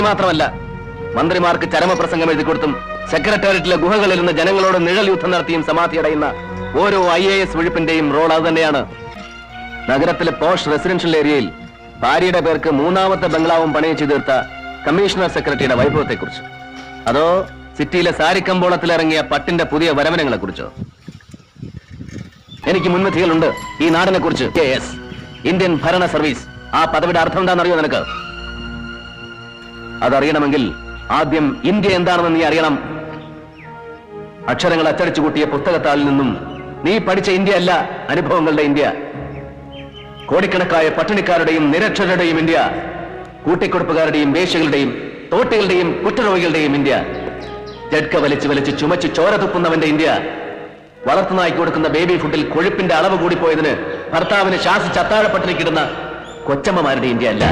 മാത്രമല്ല, മന്ത്രിമാർക്ക് ചരമപ്രസംഗം എഴുതി കൊടുത്തും സെക്രട്ടേറിയറ്റിലെ ഗുഹകളിൽ നിന്ന് ജനങ്ങളോട് നിഴൽ യുദ്ധം നടത്തിയും സമാധിയടയുന്ന ഓരോ IAS വിഴുപ്പിന്റെയും റോൾ അത് തന്നെയാണ്. നഗരത്തിലെ പോഷ് റെസിഡൻഷ്യൽ ഏരിയയിൽ ഭാര്യയുടെ പേർക്ക് 3ാമത്തെ ബംഗ്ലാവും പണയം ചെയ്ത് തീർത്ത കമ്മീഷണർ സെക്രട്ടറിയുടെ വൈഭവത്തെക്കുറിച്ച്, അതോ സിറ്റിയിലെ സാരിക്കമ്പോളത്തിലിറങ്ങിയ പട്ടിന്റെ പുതിയ വരവനങ്ങളെ കുറിച്ചോ? എനിക്ക് മുൻവിധികളുണ്ട് ഈ നാടിനെ കുറിച്ച്. ഇന്ത്യൻ ഭരണ സർവീസ്, ആ പദവിയുടെ അർത്ഥം എന്താണെന്നറിയോ നിനക്ക്? അതറിയണമെങ്കിൽ ആദ്യം ഇന്ത്യ എന്താണെന്ന് നീ അറിയണം. അക്ഷരങ്ങൾ അച്ചടിച്ചു കൂട്ടിയ പുസ്തകത്താളിൽ നിന്നും നീ പഠിച്ച ഇന്ത്യ അല്ല അനുഭവങ്ങളുടെ ഇന്ത്യ. കോടിക്കണക്കായ പട്ടിണിക്കാരുടെയും നിരക്ഷരരുടെയും ഇന്ത്യ, കൂട്ടിക്കൊടുപ്പുകാരുടെയും വേശ്യകളുടെയും തോട്ടികളുടെയും കുറ്റരോഗികളുടെയും ഇന്ത്യ, ജഡ്ക വലിച്ചു വലിച്ച് ചുമച്ച് ചോര തുപ്പുന്നവന്റെ ഇന്ത്യ, വളർത്തുനായ്ക്ക് കൊടുക്കുന്ന ബേബി ഫുഡിൽ കൊഴുപ്പിന്റെ അളവ് കൂടിപ്പോയതിന് ഭർത്താവിന് ശാസിച്ച് അത്താഴപ്പട്ടിണിക്കിടുന്ന കൊച്ചമ്മമാരുടെ ഇന്ത്യ അല്ല.